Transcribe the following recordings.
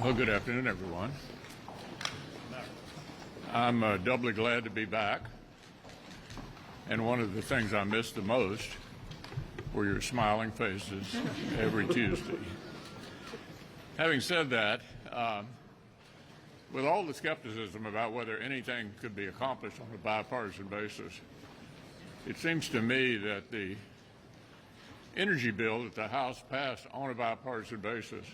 Well, good afternoon, everyone. I'm doubly glad to be back. And one of the things I missed the most were your smiling faces every Tuesday. Having said that, with all the skepticism about whether anything could be accomplished on a bipartisan basis, it seems to me that the energy bill that the House passed on a bipartisan basis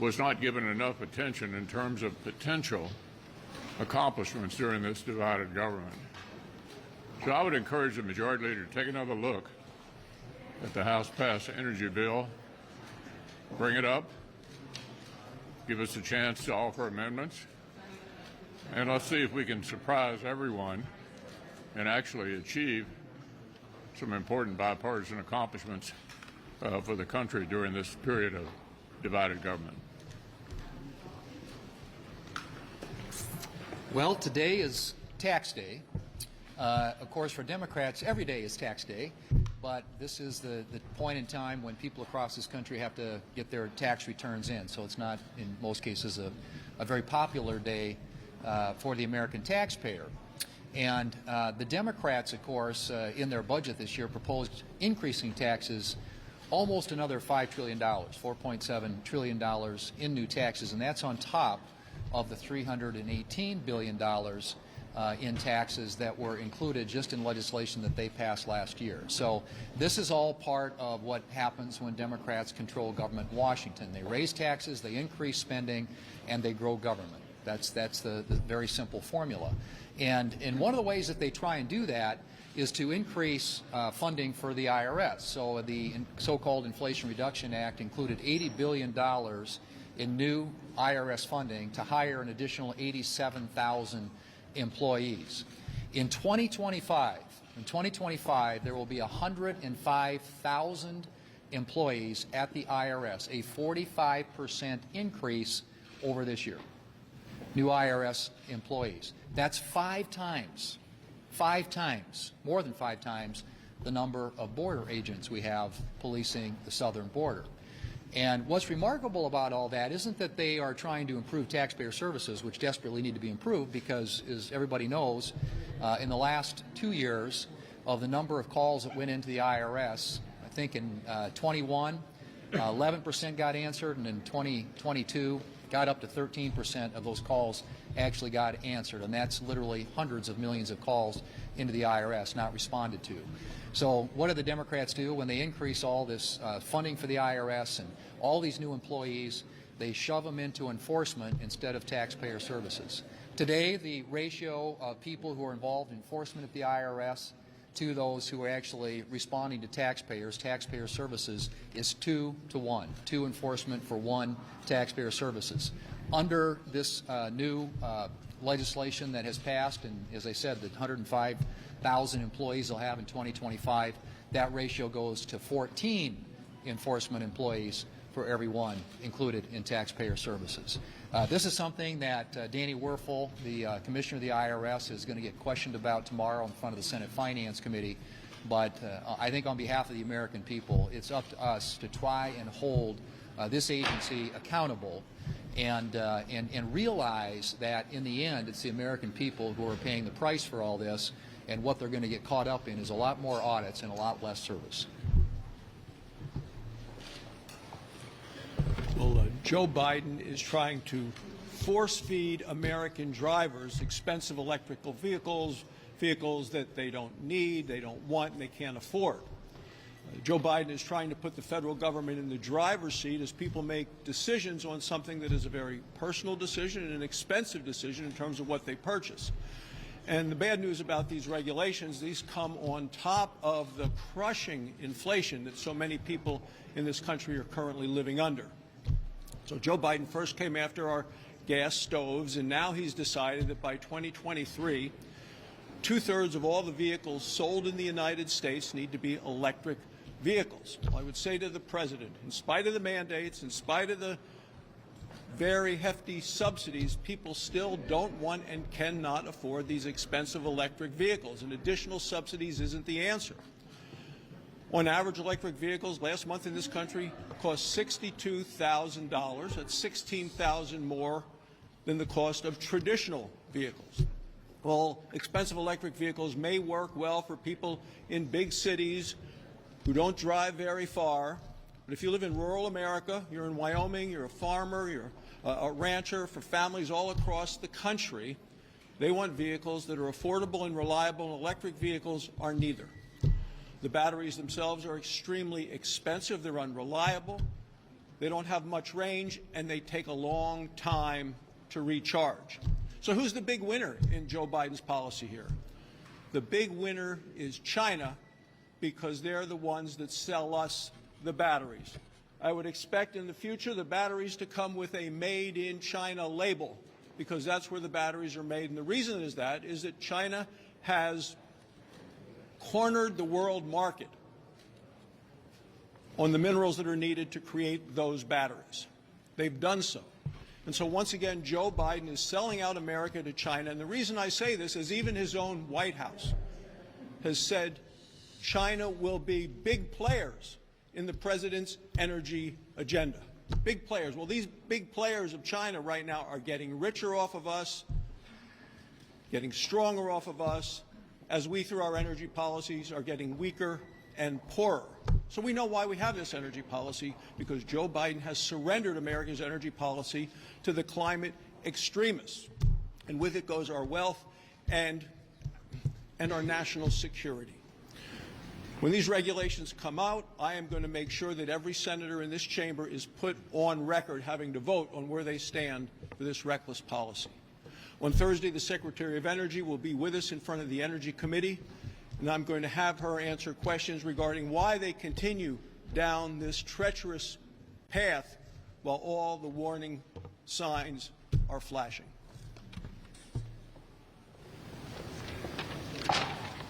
was not given enough attention in terms of potential accomplishments during this divided government. So I would encourage the Majority Leader to take another look at the House-passed energy bill, bring it up, give us a chance to offer amendments, and let's see if we can surprise everyone and actually achieve some important bipartisan accomplishments for the country during this period of divided government. Well, today is tax day. Of course, for Democrats, every day is tax day, but this is the point in time when people across this country have to get their tax returns in. So it's not, in most cases, a very popular day for the American taxpayer. And the Democrats, of course, in their budget this year proposed increasing taxes almost another $5 trillion, $4.7 trillion in new taxes, and that's on top of the $318 billion in taxes that were included just in legislation that they passed last year. So this is all part of what happens when Democrats control government in Washington. They raise taxes, they increase spending, and they grow government. That's the very simple formula. And one of the ways that they try and do that is to increase funding for the IRS. So the so-called Inflation Reduction Act included $80 billion in new IRS funding to hire an additional 87,000 employees. In 2025, there will be 105,000 employees at the IRS, a 45% increase over this year. New IRS employees. That's five times, more than five times the number of border agents we have policing the southern border. And what's remarkable about all that isn't that they are trying to improve taxpayer services, which desperately need to be improved because, as everybody knows, in the last 2 years of the number of calls that went into the IRS, I think in 21, 11% got answered, and in 2022, got up to 13% of those calls actually got answered, and that's literally hundreds of millions of calls into the IRS not responded to. So what do the Democrats do when they increase all this funding for the IRS and all these new employees? They shove them into enforcement instead of taxpayer services. Today, the ratio of people who are involved in enforcement at the IRS to those who are actually responding to taxpayer services is 2 to 1, 2 enforcement for 1 taxpayer services. Under this new legislation that has passed, and as I said, the 105,000 employees they'll have in 2025, that ratio goes to 14 enforcement employees for every one included in taxpayer services. This is something that Danny Werfel, the Commissioner of the IRS, is going to get questioned about tomorrow in front of the Senate Finance Committee. But I think on behalf of the American people, it's up to us to try and hold this agency accountable and realize that in the end it's the American people who are paying the price for all this, and what they're going to get caught up in is a lot more audits and a lot less service. Well, Joe Biden is trying to force-feed American drivers expensive electrical vehicles that they don't need, they don't want, and they can't afford. Joe Biden is trying to put the federal government in the driver's seat as people make decisions on something that is a very personal decision and an expensive decision in terms of what they purchase. And the bad news about these regulations, these come on top of the crushing inflation that so many people in this country are currently living under. So Joe Biden first came after our gas stoves, and now he's decided that by 2023, 2/3 of all the vehicles sold in the United States need to be electric vehicles. Well, I would say to the President, in spite of the mandates, in spite of the very hefty subsidies, people still don't want and cannot afford these expensive electric vehicles, and additional subsidies isn't the answer. On average, electric vehicles last month in this country cost $62,000. That's $16,000 more than the cost of traditional vehicles. Well, expensive electric vehicles may work well for people in big cities who don't drive very far. But if you live in rural America, you're in Wyoming, you're a farmer, you're a rancher, for families all across the country, they want vehicles that are affordable and reliable, and electric vehicles are neither. The batteries themselves are extremely expensive, they're unreliable, they don't have much range, and they take a long time to recharge. So who's the big winner in Joe Biden's policy here? The big winner is China, because they're the ones that sell us the batteries. I would expect in the future the batteries to come with a Made in China label, because that's where the batteries are made. And the reason is that China has cornered the world market on the minerals that are needed to create those batteries. They've done so. And so once again, Joe Biden is selling out America to China. And the reason I say this is even his own White House has said China will be big players in the president's energy agenda. Big players. Well, these big players of China right now are getting richer off of us, getting stronger off of us, as we, through our energy policies, are getting weaker and poorer. So we know why we have this energy policy, because Joe Biden has surrendered America's energy policy to the climate extremists. And with it goes our wealth and our national security. When these regulations come out, I am going to make sure that every senator in this chamber is put on record having to vote on where they stand for this reckless policy. On Thursday, the Secretary of Energy will be with us in front of the Energy Committee, and I'm going to have her answer questions regarding why they continue down this treacherous path while all the warning signs are flashing.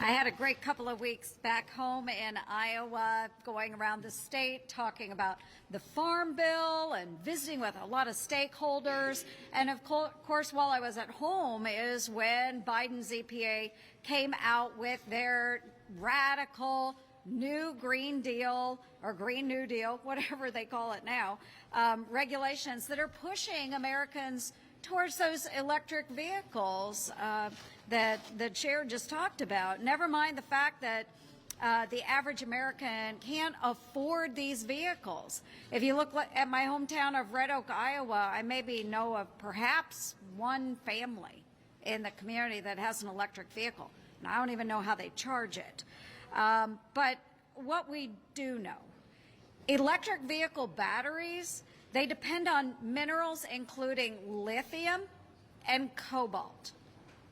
I had a great couple of weeks back home in Iowa, going around the state, talking about the Farm Bill and visiting with a lot of stakeholders. And of course, while I was at home is when Biden's EPA came out with their radical new Green Deal or Green New Deal, whatever they call it now, regulations that are pushing Americans towards those electric vehicles that the chair just talked about. Never mind the fact that the average American can't afford these vehicles. If you look at my hometown of Red Oak, Iowa, I maybe know of perhaps one family in the community that has an electric vehicle. And I don't even know how they charge it. But what we do know, electric vehicle batteries, they depend on minerals including lithium and cobalt.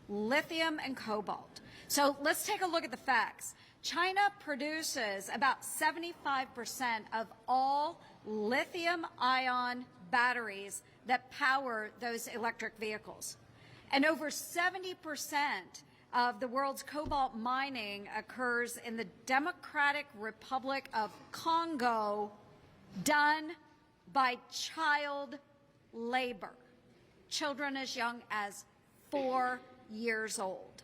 Lithium and cobalt. So let's take a look at the facts. China produces about 75% of all lithium-ion batteries that power those electric vehicles. And over 70% of the world's cobalt mining occurs in the Democratic Republic of Congo, done by child labor, children as young as 4 years old.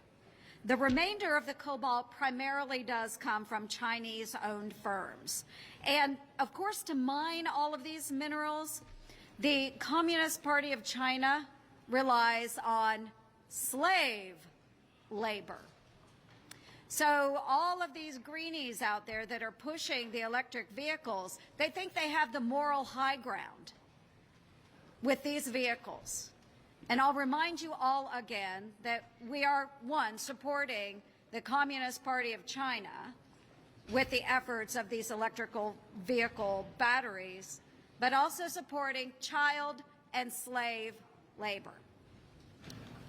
The remainder of the cobalt primarily does come from Chinese-owned firms. And of course, to mine all of these minerals, the Communist Party of China relies on slave labor. So all of these greenies out there that are pushing the electric vehicles, they think they have the moral high ground with these vehicles. And I'll remind you all again that we are, one, supporting the Communist Party of China with the efforts of these electrical vehicle batteries, but also supporting child and slave labor.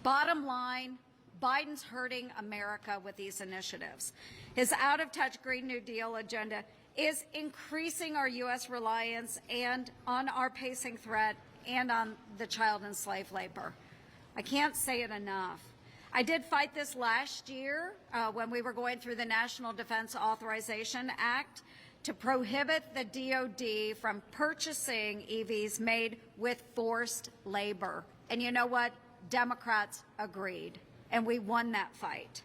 Bottom line, Biden's hurting America with these initiatives. His out-of-touch Green New Deal agenda is increasing our U.S. reliance and on our pacing threat and on the child and slave labor. I can't say it enough. I did fight this last year when we were going through the National Defense Authorization Act to prohibit the DOD from purchasing EVs made with forced labor. And you know what? Democrats agreed, and we won that fight.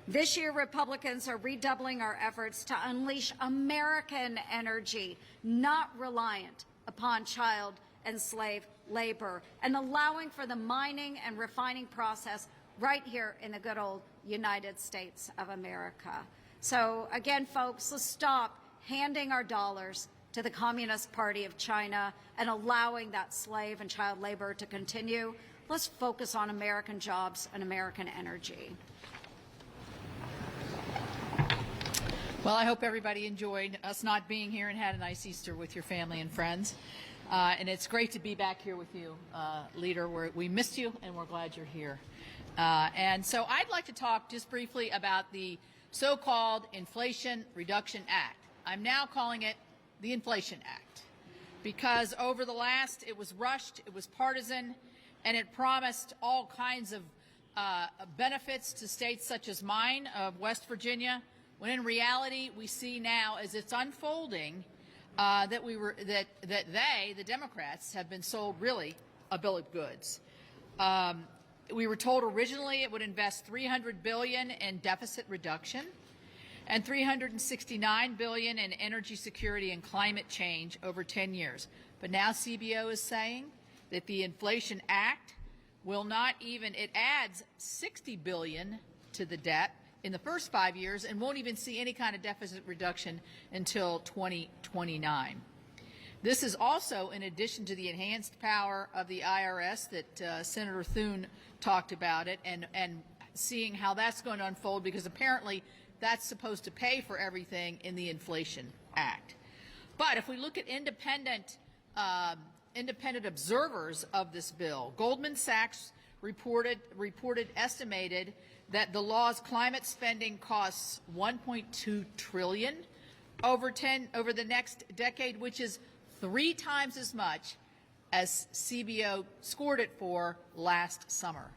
This year, Republicans are redoubling our efforts to unleash American energy, not reliant upon child and slave labor, and allowing for the mining and refining process right here in the good old United States of America. So again, folks, let's stop handing our dollars to the Communist Party of China and allowing that slave and child labor to continue. Let's focus on American jobs and American energy. Well, I hope everybody enjoyed us not being here and had a nice Easter with your family and friends. And it's great to be back here with you, Leader. We missed you, and we're glad you're here. And so I'd like to talk just briefly about the so-called Inflation Reduction Act. I'm now calling it the Inflation Act because over the last, it was rushed, it was partisan, and it promised all kinds of benefits to states such as mine of West Virginia, when in reality we see now as it's unfolding that the Democrats, have been sold really a bill of goods. We were told originally it would invest $300 billion in deficit reduction and $369 billion in energy security and climate change over 10 years. But now CBO is saying that the Inflation Act will not even, it adds $60 billion to the debt in the first 5 years and won't even see any kind of deficit reduction until 2029. This is also in addition to the enhanced power of the IRS that Senator Thune talked about it, and seeing how that's going to unfold, because apparently that's supposed to pay for everything in the Inflation Act. But if we look at independent observers of this bill, Goldman Sachs estimated that the law's climate spending costs $1.2 trillion over the next decade, which is 3 times as much as CBO scored it for last summer.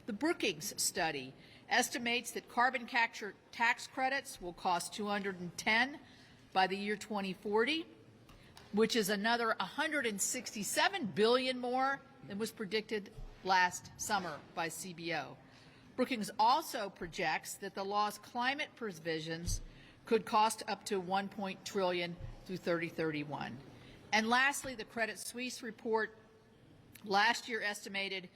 The Brookings study estimates that carbon capture tax credits will cost $210 by the year 2040, which is another $167 billion more than was predicted last summer by CBO. Brookings also projects that the law's climate provisions could cost up to $1 trillion through 2031. And lastly, the Credit Suisse report last year estimated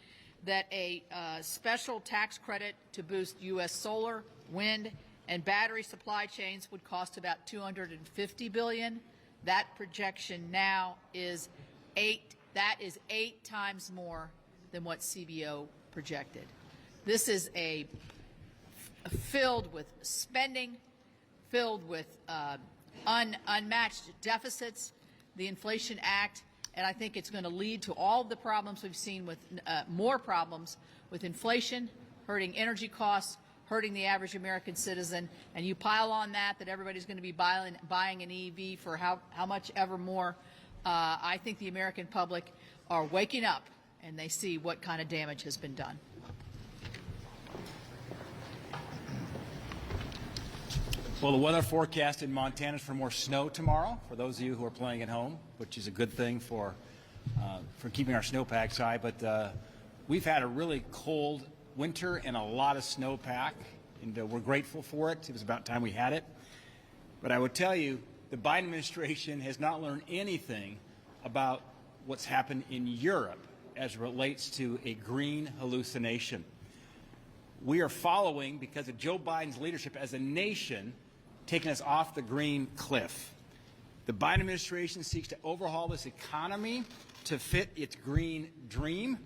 that a special tax credit to boost U.S. solar, wind, and battery supply chains would cost about $250 billion. That projection now is 8 times more than what CBO projected. This is filled with spending, filled with unmatched deficits, the Inflation Act, and I think it's going to lead to all the problems we've seen with more problems with inflation, hurting energy costs, hurting the average American citizen, and you pile on that everybody's going to be buying an EV for how much ever more. I think the American public are waking up and they see what kind of damage has been done. Well, the weather forecast in Montana is for more snow tomorrow, for those of you who are playing at home, which is a good thing for keeping our snowpacks high. But we've had a really cold winter and a lot of snowpack, and we're grateful for it. It was about time we had it. But I would tell you, the Biden administration has not learned anything about what's happened in Europe as it relates to a green hallucination. We are following, because of Joe Biden's leadership as a nation, taking us off the green cliff. The Biden administration seeks to overhaul this economy to fit its green dream.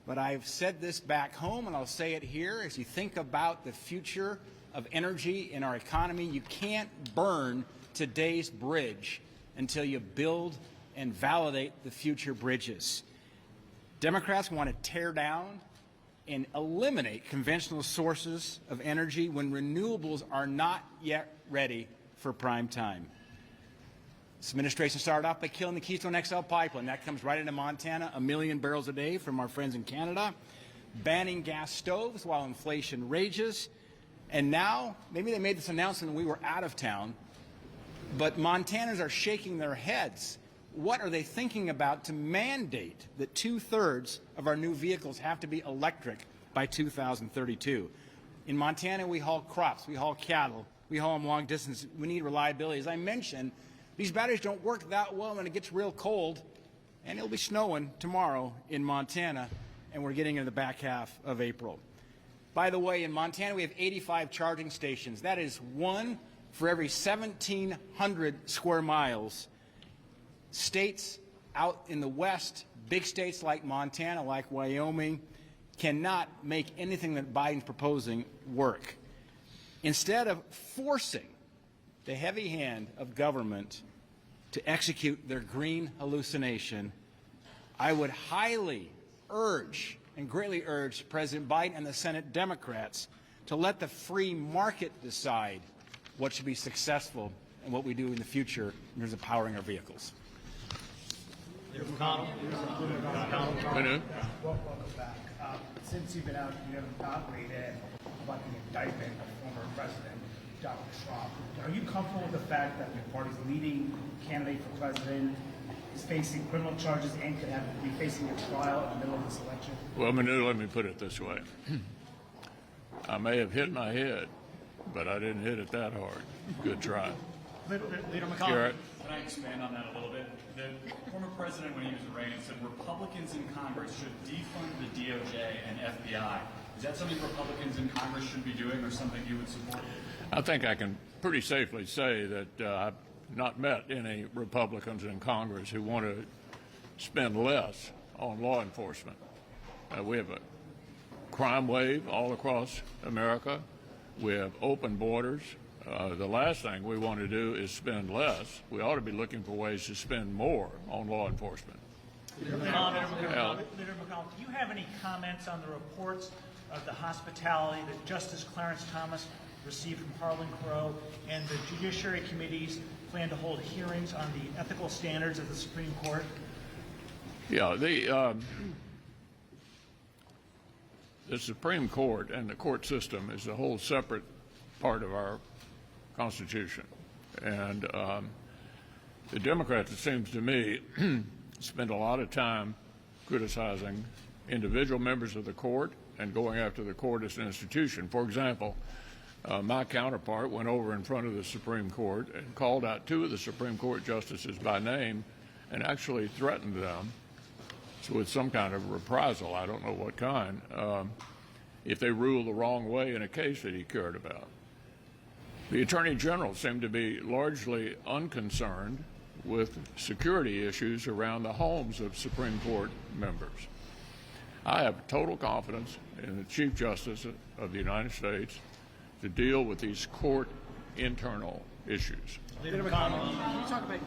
But I've said this back home, and I'll say it here. As you think about the future of energy in our economy, you can't burn today's bridge until you build and validate the future bridges. Democrats want to tear down and eliminate conventional sources of energy when renewables are not yet ready for prime time. This administration started off by killing the Keystone XL pipeline. That comes right into Montana, 1 million barrels a day from our friends in Canada, banning gas stoves while inflation rages. And now, maybe they made this announcement when we were out of town, but Montanans are shaking their heads. What are they thinking about to mandate that 2/3 of our new vehicles have to be electric by 2032? In Montana, we haul crops, we haul cattle, we haul them long distance. We need reliability. As I mentioned, these batteries don't work that well when it gets real cold, and it'll be snowing tomorrow in Montana, and we're getting into the back half of April. By the way, in Montana, we have 85 charging stations. That is one for every 1,700 square miles. States out in the West, big states like Montana, like Wyoming, cannot make anything that Biden's proposing work. Instead of forcing the heavy hand of government to execute their green hallucination, I would highly urge and greatly urge President Biden and the Senate Democrats to let the free market decide what should be successful and what we do in the future in terms of powering our vehicles. Welcome back. Since you've been out, you have not weighed in about the indictment of former President Donald Trump. Are you comfortable with the fact that your party's leading candidate for president is facing criminal charges and could be facing a trial in the middle of this election? Well, Manu, let me put it this way. I may have hit my head, but I didn't hit it that hard. Good try. Leader McConnell. You're right. Can I expand on that a little bit? The former president, when he was arraigned, said Republicans in Congress should defund the DOJ and FBI. Is that something Republicans in Congress should be doing or something you would support? I think I can pretty safely say that I've not met any Republicans in Congress who want to spend less on law enforcement. We have a crime wave all across America. We have open borders. The last thing we want to do is spend less. We ought to be looking for ways to spend more on law enforcement. Leader McConnell, do you have any comments on the reports of the hospitality that Justice Clarence Thomas received from Harlan Crow and the Judiciary Committee's plan to hold hearings on the ethical standards of the Supreme Court? Yeah, the Supreme Court and the court system is a whole separate part of our Constitution. And the Democrats, it seems to me, spend a lot of time criticizing individual members of the court and going after the court as an institution. For example, my counterpart went over in front of the Supreme Court and called out two of the Supreme Court justices by name and actually threatened them with some kind of reprisal, I don't know what kind, if they ruled the wrong way in a case that he cared about. The Attorney General seemed to be largely unconcerned with security issues around the homes of Supreme Court members. I have total confidence in the Chief Justice of the United States to deal with these court internal issues. Leader McConnell, can you talk about